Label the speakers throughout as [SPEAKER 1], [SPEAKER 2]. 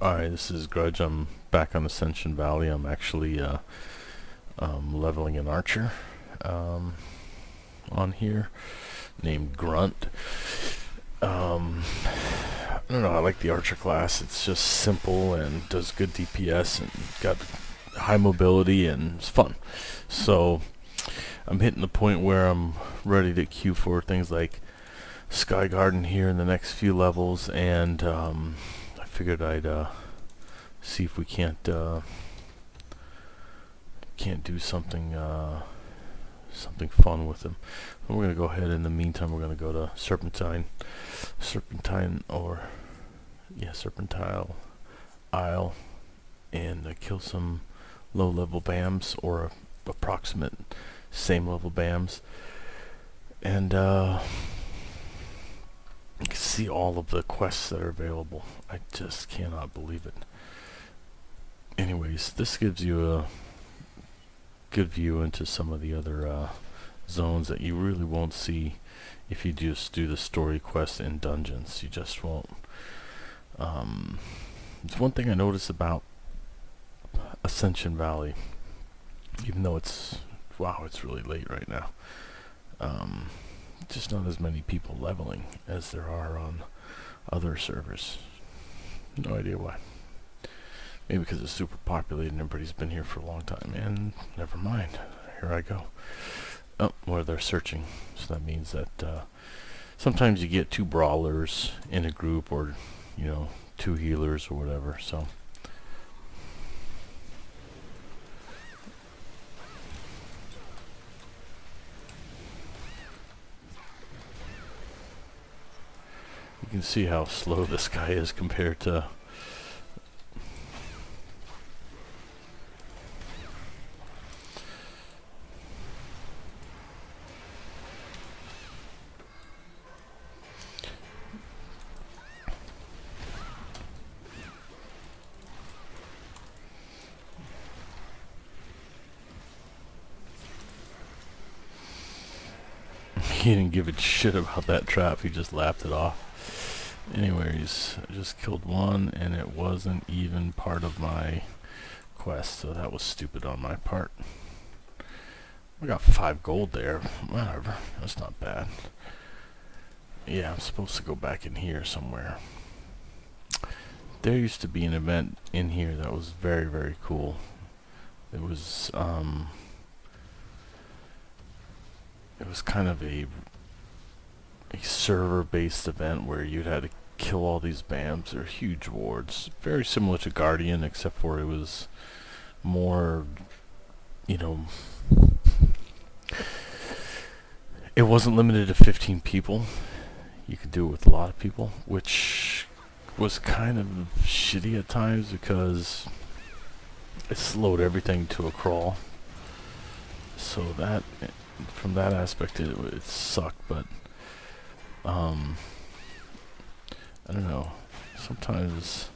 [SPEAKER 1] Alright, this is Grudge. I'm back on Ascension Valley. I'm actually leveling an archer on here named Grunt. I don't know, I like the archer class. It's just simple and does good DPS and got high mobility and it's fun. So I'm hitting the point where I'm ready to queue for things like Sky Garden here in the next few levels, and I figured I'd see if we can't do something fun with them. And we're gonna go ahead. In the meantime, we're gonna go to Serpentine Serpentile Isle, and kill some low-level BAMs or approximate same level BAMs, and you can see all of the quests that are available. I just cannot believe it. Anyways, this gives you a good view into some of the other zones that you really won't see if you just do the story quests in dungeons. You just won't. It's one thing I noticed about Ascension Valley, even though it's really late right now. Just not as many people leveling as there are on other servers. No idea why. Maybe because it's super populated and everybody's been here for a long time. And never mind, here I go. Oh, well, they're searching. So that means that sometimes you get two brawlers in a group, or two healers or whatever. So you can see how slow this guy is compared to he didn't give a shit about that trap. He just laughed it off. Anyways, I just killed one, and it wasn't even part of my quest, so that was stupid on my part. I got 5 gold there. Whatever, that's not bad. Yeah, I'm supposed to go back in here somewhere. There used to be an event in here that was very, very cool. It was kind of a server-based event where you'd had to kill all these BAMs. They're huge wards, very similar to Guardian, except for it was more, it wasn't limited to 15 people. You could do it with a lot of people, which was kind of shitty at times because it slowed everything to a crawl. So that, from that aspect, it sucked, but I don't know. Sometimes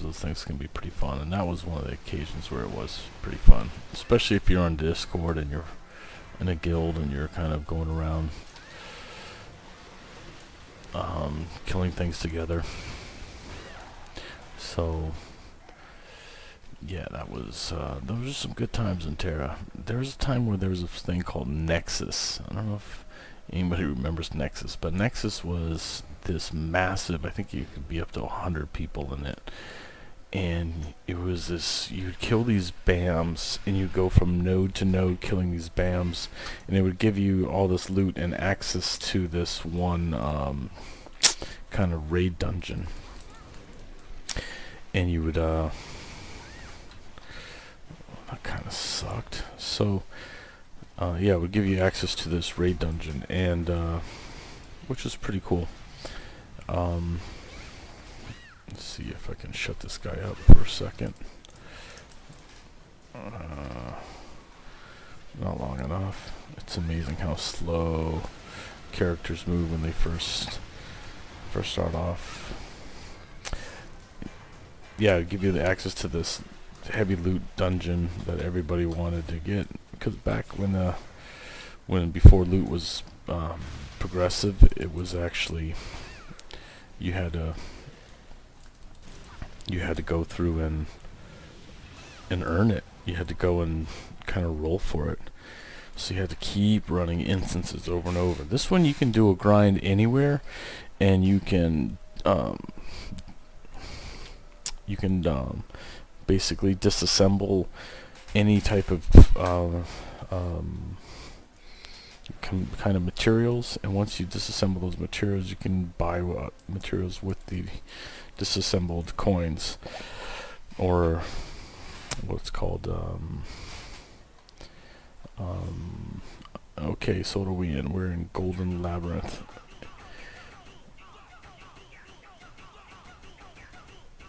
[SPEAKER 1] those things can be pretty fun, and that was one of the occasions where it was pretty fun. Especially if you're on Discord and you're in a guild and you're kind of going around killing things together. So yeah, those were some good times in Tera. There was a time where there was a thing called Nexus. I don't know if anybody remembers Nexus, but Nexus was this massive, I think you could be up to 100 people in it. And it was this, you'd kill these BAMs, and you'd go from node to node killing these BAMs, and it would give you all this loot and access to this one kind of raid dungeon. And you would, that kind of sucked. So, yeah, it would give you access to this raid dungeon, and which was pretty cool. Let's see if I can shut this guy up for a second. Not long enough. It's amazing how slow characters move when they first start off. Yeah, it'd give you the access to this heavy loot dungeon that everybody wanted to get, because back when before loot was progressive, it was actually, you had to you had to go through and earn it. You had to go and kind of roll for it. So you had to keep running instances over and over. This one you can do a grind anywhere, and you can basically disassemble any type of kind of materials, and once you disassemble those materials, you can buy materials with the disassembled coins, or what's called okay, so what are we in? We're in Golden Labyrinth.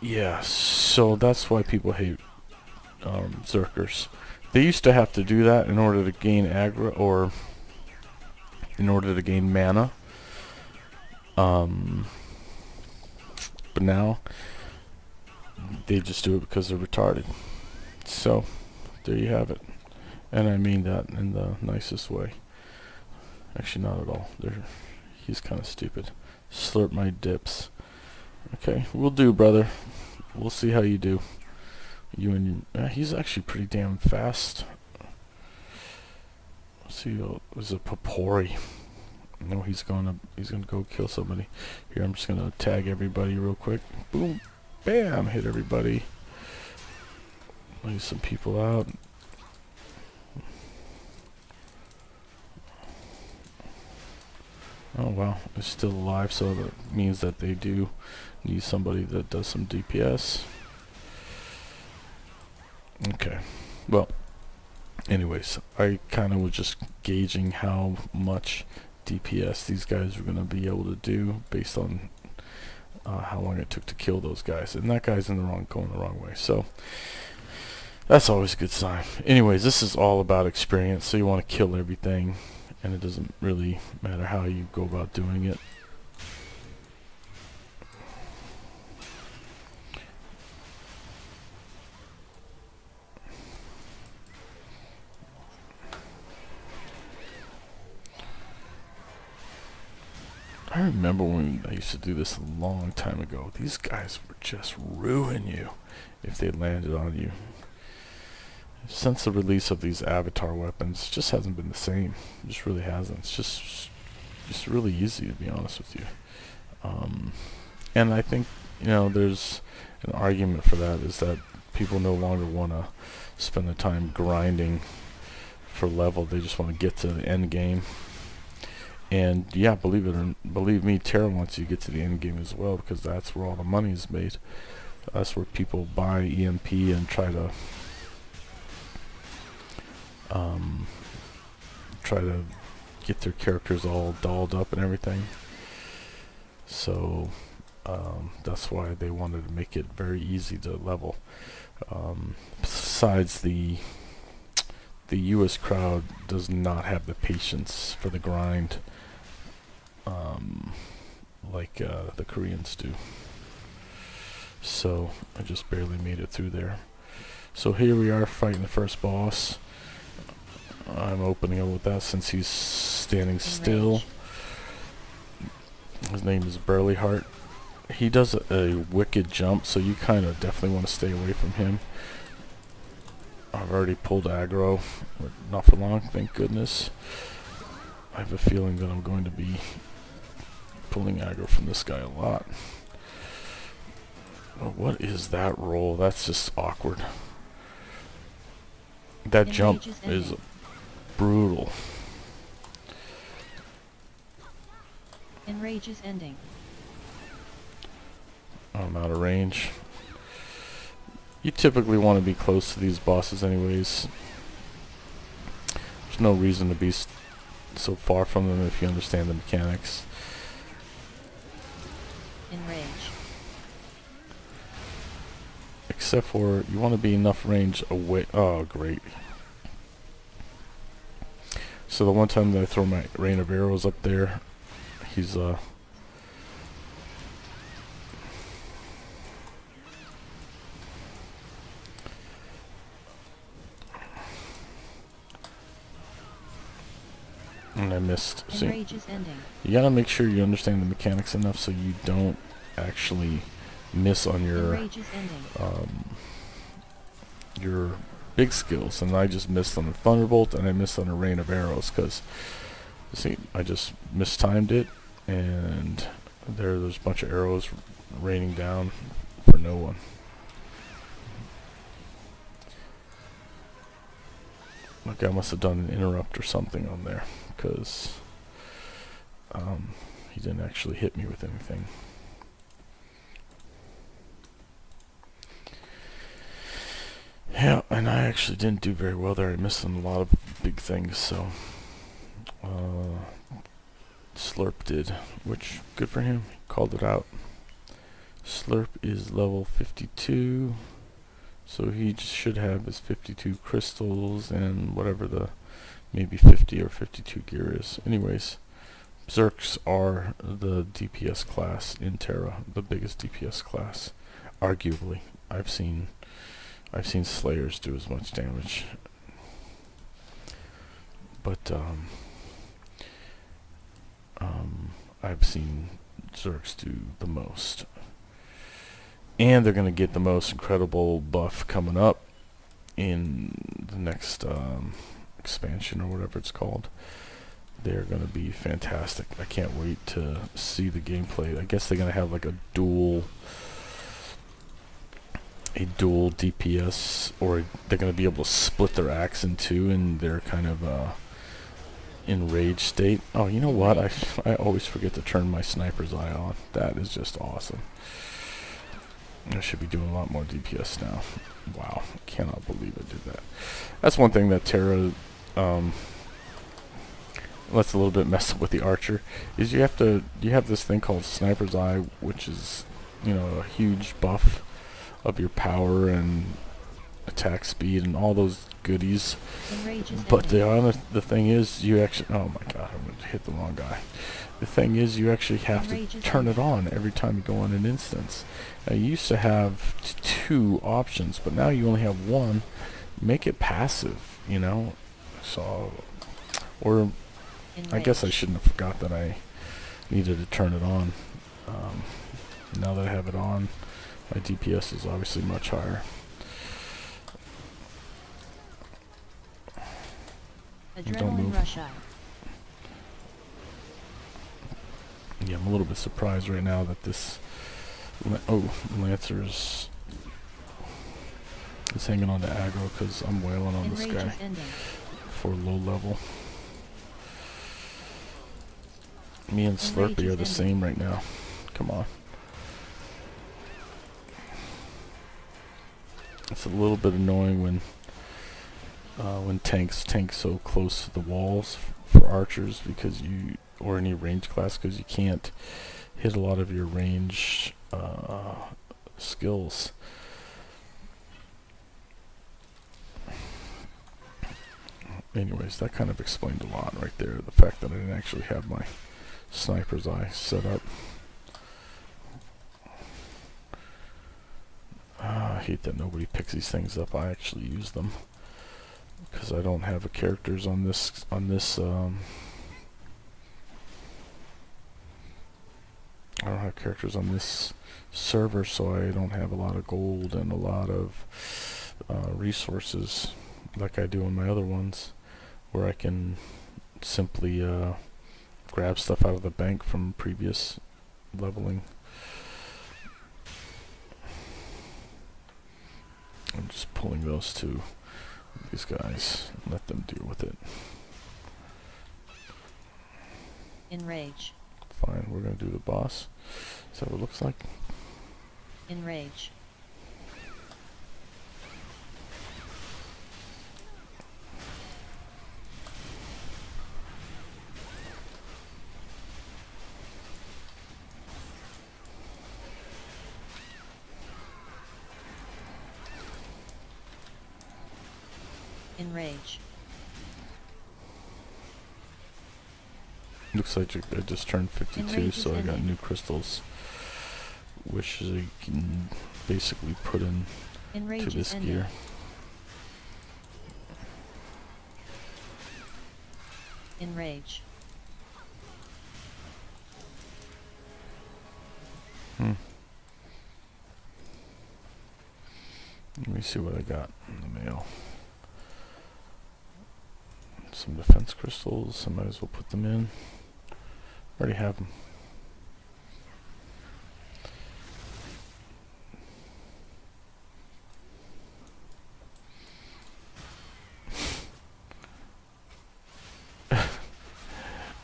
[SPEAKER 1] Yeah, so that's why people hate Zerkers. They used to have to do that in order to gain aggro, or in order to gain mana. But now they just do it because they're retarded. So there you have it. And I mean that in the nicest way. Actually, not at all. He's kind of stupid. Slurp my dips. Okay, we'll do, brother. We'll see how you do. You and he's actually pretty damn fast. Let's see, there's a Papori. No, he's gonna go kill somebody. Here, I'm just gonna tag everybody real quick. Boom, bam, hit everybody. Leave some people out. Oh wow, they're still alive, so that means that they do need somebody that does some DPS. Okay, well, anyways, I kind of was just gauging how much DPS these guys were going to be able to do based on how long it took to kill those guys, and that guy's going the wrong way, so that's always a good sign. Anyways, this is all about experience, so you want to kill everything, and it doesn't really matter how you go about doing it. I remember when I used to do this a long time ago. These guys would just ruin you if they landed on you. Since the release of these avatar weapons, it just hasn't been the same. It just really hasn't. It's just really easy, to be honest with you. And I think, you know, there's an argument for that, is that people no longer want to spend the time grinding for level. They just want to get to the end game. And yeah, believe me, Tera wants you to get to the end game as well, because that's where all the money is made. That's where people buy EMP and try to get their characters all dolled up and everything. So that's why they wanted to make it very easy to level. Besides, the US crowd does not have the patience for the grind like the Koreans do. So I just barely made it through there. So here we are fighting the first boss. I'm opening up with that since he's standing still. His name is Burly Heart. He does a wicked jump, so you kind of definitely want to stay away from him. I've already pulled aggro, but not for long, thank goodness. I have a feeling that I'm going to be pulling aggro from this guy a lot. Oh, what is that roll? That's just awkward. That jump is brutal.
[SPEAKER 2] Enrage is ending.
[SPEAKER 1] I'm out of range. You typically want to be close to these bosses anyways. There's no reason to be so far from them if you understand the mechanics.
[SPEAKER 2] Enrage.
[SPEAKER 1] Except for you want to be enough range away. Oh, great. So the one time that I throw my rain of arrows up there, he's and I missed. See,
[SPEAKER 2] Enrage is ending.
[SPEAKER 1] you gotta make sure you understand the mechanics enough so you don't actually miss on your big skills, and I just missed on the Thunderbolt, and I missed on a rain of arrows, because see, I just mistimed it, and there's a bunch of arrows raining down for no one. Like I must have done an interrupt or something on there, because he didn't actually hit me with anything. Yeah, and I actually didn't do very well there. I missed on a lot of big things, so Slurp did, which good for him. He called it out. Slurp is level 52, so he just should have his 52 crystals and whatever the maybe 50 or 52 gear is. Anyways, Zerks are the DPS class in Tera, the biggest DPS class, arguably. I've seen Slayers do as much damage, but I've seen Zerks do the most, and they're gonna get the most incredible buff coming up in the next expansion or whatever it's called. They're gonna be fantastic. I can't wait to see the gameplay. I guess they're gonna have like a dual DPS, or they're going to be able to split their axe in two, and they're kind of enraged state. Oh, you know what? I always forget to turn my sniper's eye on. That is just awesome. I should be doing a lot more DPS now. Wow, cannot believe I did that. That's one thing that Tera lets a little bit mess up with the archer, is you have this thing called sniper's eye, which is, you know, a huge buff of your power and attack speed and all those goodies. But the thing is, you actually, oh my god, I'm going to hit the wrong guy. The thing is, you actually have to turn it on every time you go on an instance. Now, you used to have two options, but now you only have one. Make it passive, you know? So, or I guess I shouldn't have forgot that I needed to turn it on. Now that I have it on, my DPS is obviously much higher. Don't move. Yeah, I'm a little bit surprised right now that this Lancer is hanging on to aggro, because I'm wailing on this guy for low level. Me and Slurpee are the same right now. Come on. It's a little bit annoying when tanks tank so close to the walls for archers, because or any range class, because you can't hit a lot of your range skills. Anyways, that kind of explained a lot right there. The fact that I didn't actually have my sniper's eye set up. I hate that nobody picks these things up. I actually use them because I don't have characters on this I don't have characters on this server, so I don't have a lot of gold and a lot of resources like I do on my other ones, where I can simply grab stuff out of the bank from previous leveling. I'm just pulling those to these guys and let them deal with it.
[SPEAKER 2] Enrage.
[SPEAKER 1] Fine, we're gonna do the boss. Is that what it looks like?
[SPEAKER 2] Enrage. Enrage.
[SPEAKER 1] Looks like I just turned 52, so I got new crystals, which I can basically put in to this gear.
[SPEAKER 2] Enrage.
[SPEAKER 1] Let me see what I got in the mail. Some defense crystals. I might as well put them in. Already have them.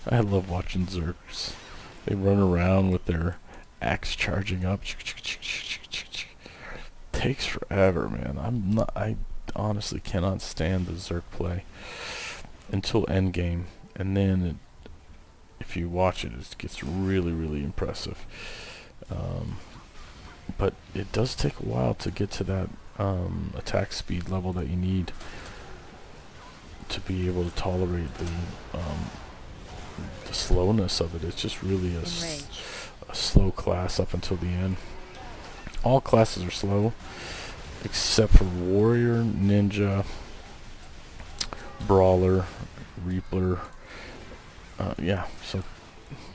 [SPEAKER 1] I love watching Zerks. They run around with their axe charging up. Takes forever, man. I honestly cannot stand the Zerk play until endgame, and then if you watch it, it gets really, really impressive. But it does take a while to get to that attack speed level that you need to be able to tolerate the slowness of it. It's just really a slow class up until the end. All classes are slow except for warrior, ninja, brawler, reaper. Yeah, so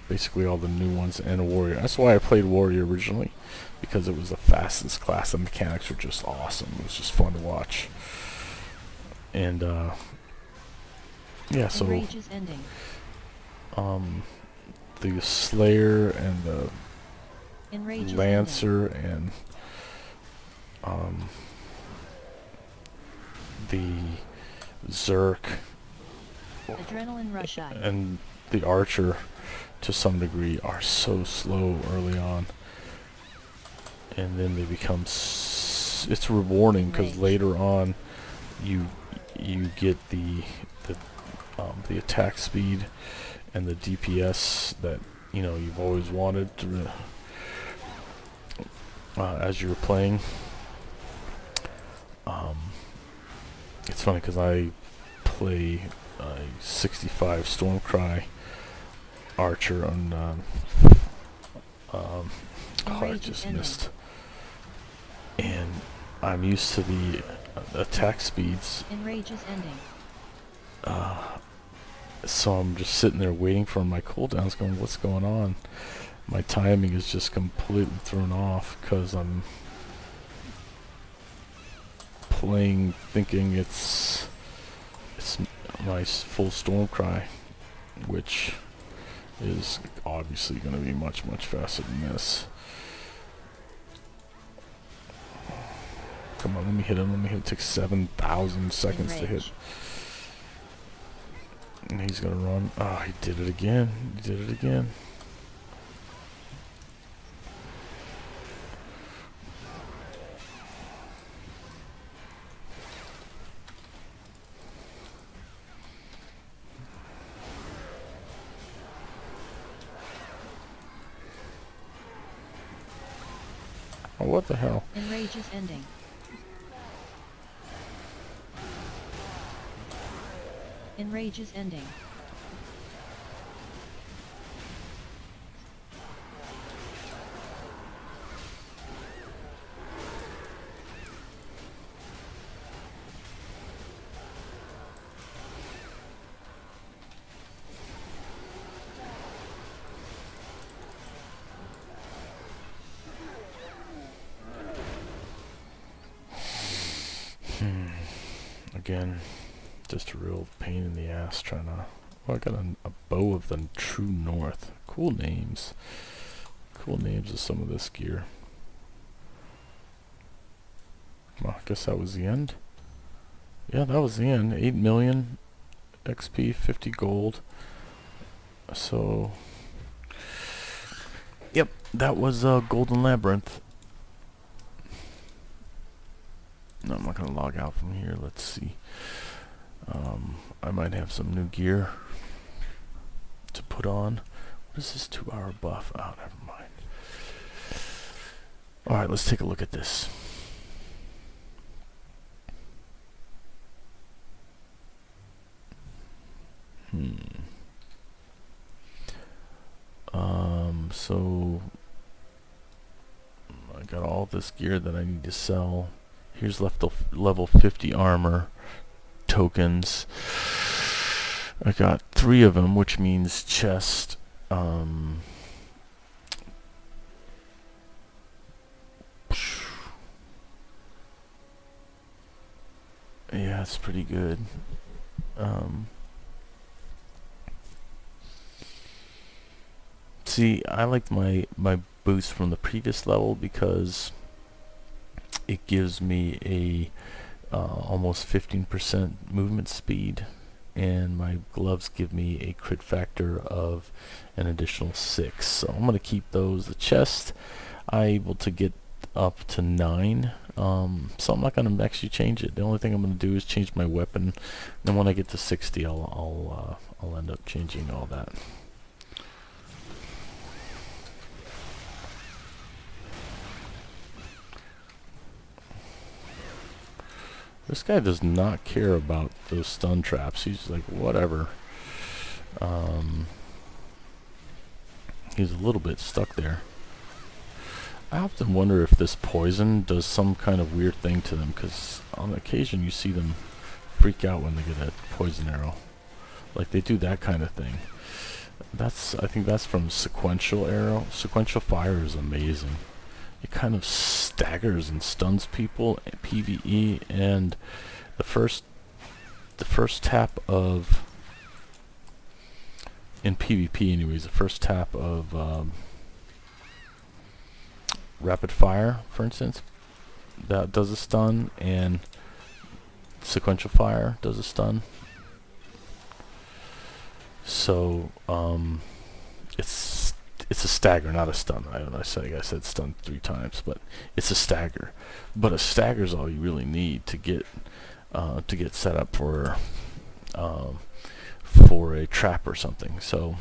[SPEAKER 1] basically all the new ones, and a warrior. That's why I played warrior originally, because it was the fastest class. The mechanics were just awesome. It was just fun to watch. And yeah, so
[SPEAKER 2] Rage is ending.
[SPEAKER 1] the Slayer and the
[SPEAKER 2] Enrage
[SPEAKER 1] Lancer and the Zerk
[SPEAKER 2] Adrenaline rush eye.
[SPEAKER 1] and the Archer to some degree are so slow early on, and then they become it's rewarding because later on you get the attack speed and the DPS that you've always wanted to, as you were playing. It's funny because I play a 65 Stormcry Archer on I just missed, and I'm used to the attack speeds.
[SPEAKER 2] Enrage is ending.
[SPEAKER 1] So I'm just sitting there waiting for my cooldowns, going, what's going on? My timing is just completely thrown off because I'm playing thinking it's my full Stormcry, which is obviously going to be much, much faster than this. Come on, let me hit him. It takes 7,000 seconds to hit. And he's going to run. Oh, he did it again. He did it again. Oh, what the hell?
[SPEAKER 2] Enrage is ending. Enrage is ending.
[SPEAKER 1] Again, just a real pain in the ass trying to... Oh, I got a bow of the True North. Cool names. Cool names of some of this gear. Well, I guess that was the end. Yeah, that was the end. 8 million XP, 50 gold. So... Yep, that was Golden Labyrinth. No, I'm not going to log out from here. Let's see. I might have some new gear to put on. What is this 2-hour buff? Oh, never mind. Alright, let's take a look at this. So I got all this gear that I need to sell. Here's level 50 armor tokens. I got 3 of them, which means chest. Yeah, it's pretty good. See, I like my boost from the previous level because it gives me a almost 15% movement speed, and my gloves give me a crit factor of an additional 6. So I'm gonna keep those. The chest, I'm able to get up to 9. So I'm not gonna actually change it. The only thing I'm gonna do is change my weapon. Then when I get to 60, I'll end up changing all that. This guy does not care about those stun traps. He's like, whatever. He's a little bit stuck there. I often wonder if this poison does some kind of weird thing to them, because on occasion you see them freak out when they get a poison arrow. Like they do that kind of thing. I think that's from sequential arrow. Sequential fire is amazing. It kind of staggers and stuns people at PvE, and the first tap of, in PvP anyways, the first tap of rapid fire, for instance, that does a stun, and sequential fire does a stun. So it's a stagger, not a stun. I said stun 3 times, but it's a stagger. But a stagger is all you really need to get set up for a trap or something. So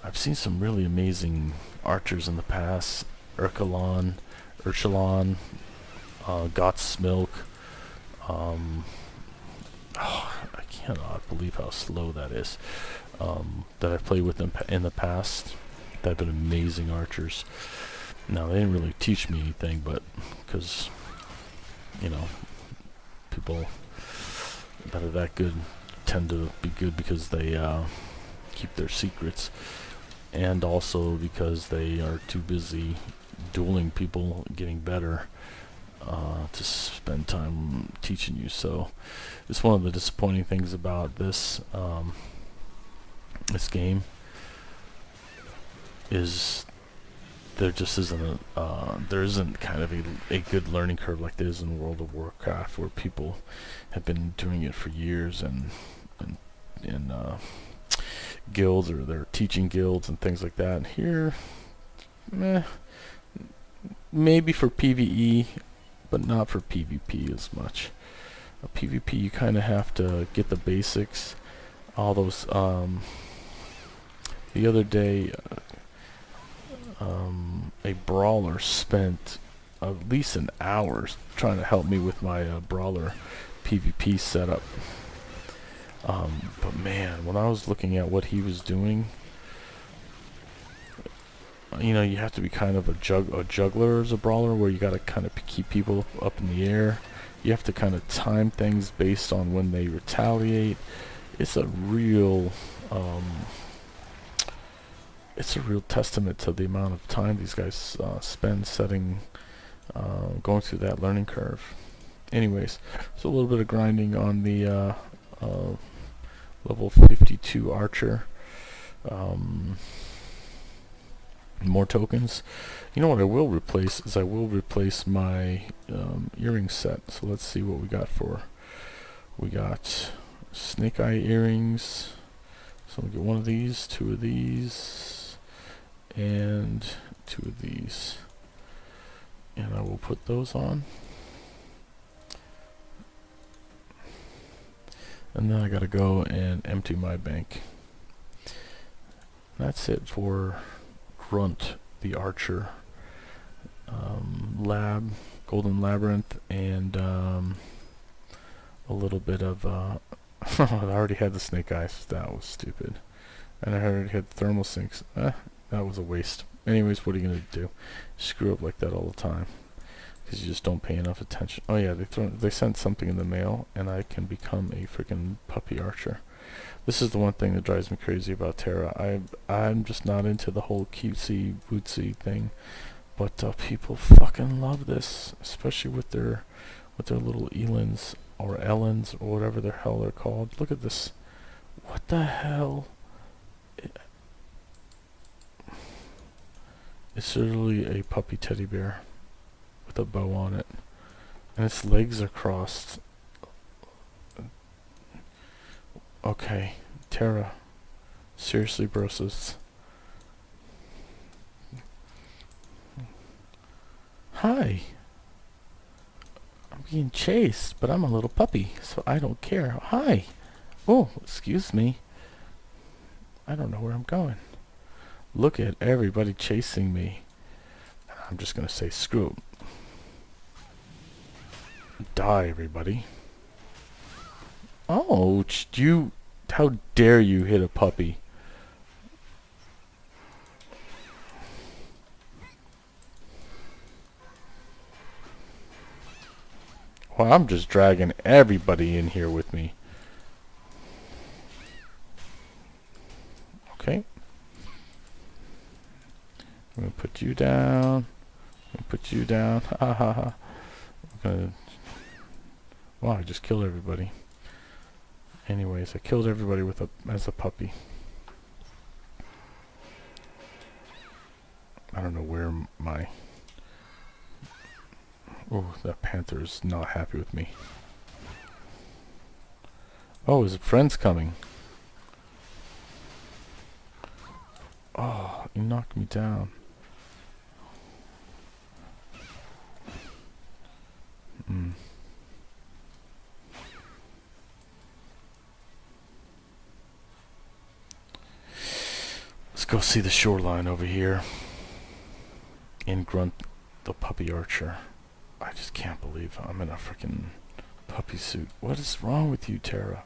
[SPEAKER 1] I've seen some really amazing archers in the past. Urchelon, Got's Milk. I cannot believe how slow that is. That I've played with them in the past. That have been amazing archers. Now they didn't really teach me anything, but because people that are that good tend to be good because they keep their secrets, and also because they are too busy dueling people, getting better, to spend time teaching you. So it's one of the disappointing things about this game is there just isn't there isn't kind of a good learning curve like there is in World of Warcraft, where people have been doing it for years and in guilds, or they're teaching guilds and things like that. And here, maybe for PvE, but not for PvP as much. PvP, you kind of have to get the basics. All those. The other day, a brawler spent at least an hour trying to help me with my brawler PvP setup. But man, when I was looking at what he was doing, you have to be kind of a juggler as a brawler, where you got to kind of keep people up in the air. You have to kind of time things based on when they retaliate. It's a real testament to the amount of time these guys spend going through that learning curve. Anyways, so a little bit of grinding on the level 52 archer. More tokens. You know what I will replace is my earring set. So let's see what we got for. We got snake eye earrings. So we'll get one of these, 2 of these, and 2 of these. And I will put those on. And then I gotta go and empty my bank. That's it for Grunt the Archer. Golden Labyrinth, and a little bit of I already had the snake eyes. That was stupid. And I already had thermal sinks. That was a waste. Anyways, what are you gonna do? Screw up like that all the time because you just don't pay enough attention. Oh yeah, they sent something in the mail, and I can become a freaking puppy archer. This is the one thing that drives me crazy about Tera. I'm just not into the whole cutesy bootsy thing, but people fucking love this, especially with their with their little Elens or Ellens or whatever the hell they're called. Look at this. What the hell? It's literally a puppy teddy bear with a bow on it. And its legs are crossed. Okay, Tera. Seriously, brosis. Hi. I'm being chased, but I'm a little puppy, so I don't care. Hi. Oh, excuse me. I don't know where I'm going. Look at everybody chasing me. I'm just gonna say screw it. Die, everybody. Oh, you... How dare you hit a puppy? Well, I'm just dragging everybody in here with me. Okay. I'm gonna put you down. I'm gonna put you down. Ha ha ha. I'm gonna... Wow, I just killed everybody. Anyways, I killed everybody with as a puppy. I don't know where my... Oh, that panther's not happy with me. Oh, his friend's coming. Oh, he knocked me down. Let's go see the shoreline over here. In Grunt, the puppy archer. I just can't believe I'm in a freaking puppy suit. What is wrong with you, Tera?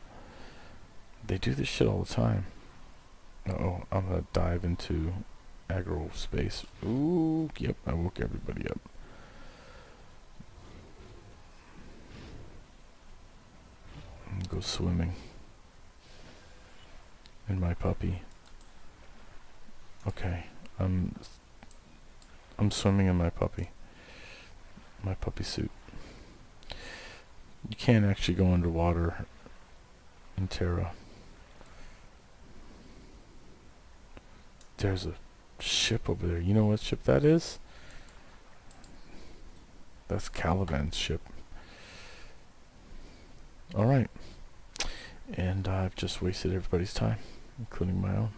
[SPEAKER 1] They do this shit all the time. Uh-oh, I'm gonna dive into aggro space. Ooh, yep, I woke everybody up. Go swimming. In my puppy. Okay, I'm swimming in my puppy suit. You can't actually go underwater in Tera. There's a ship over there. You know what ship that is? That's Caliban's ship. Alright. And I've just wasted everybody's time, including my own.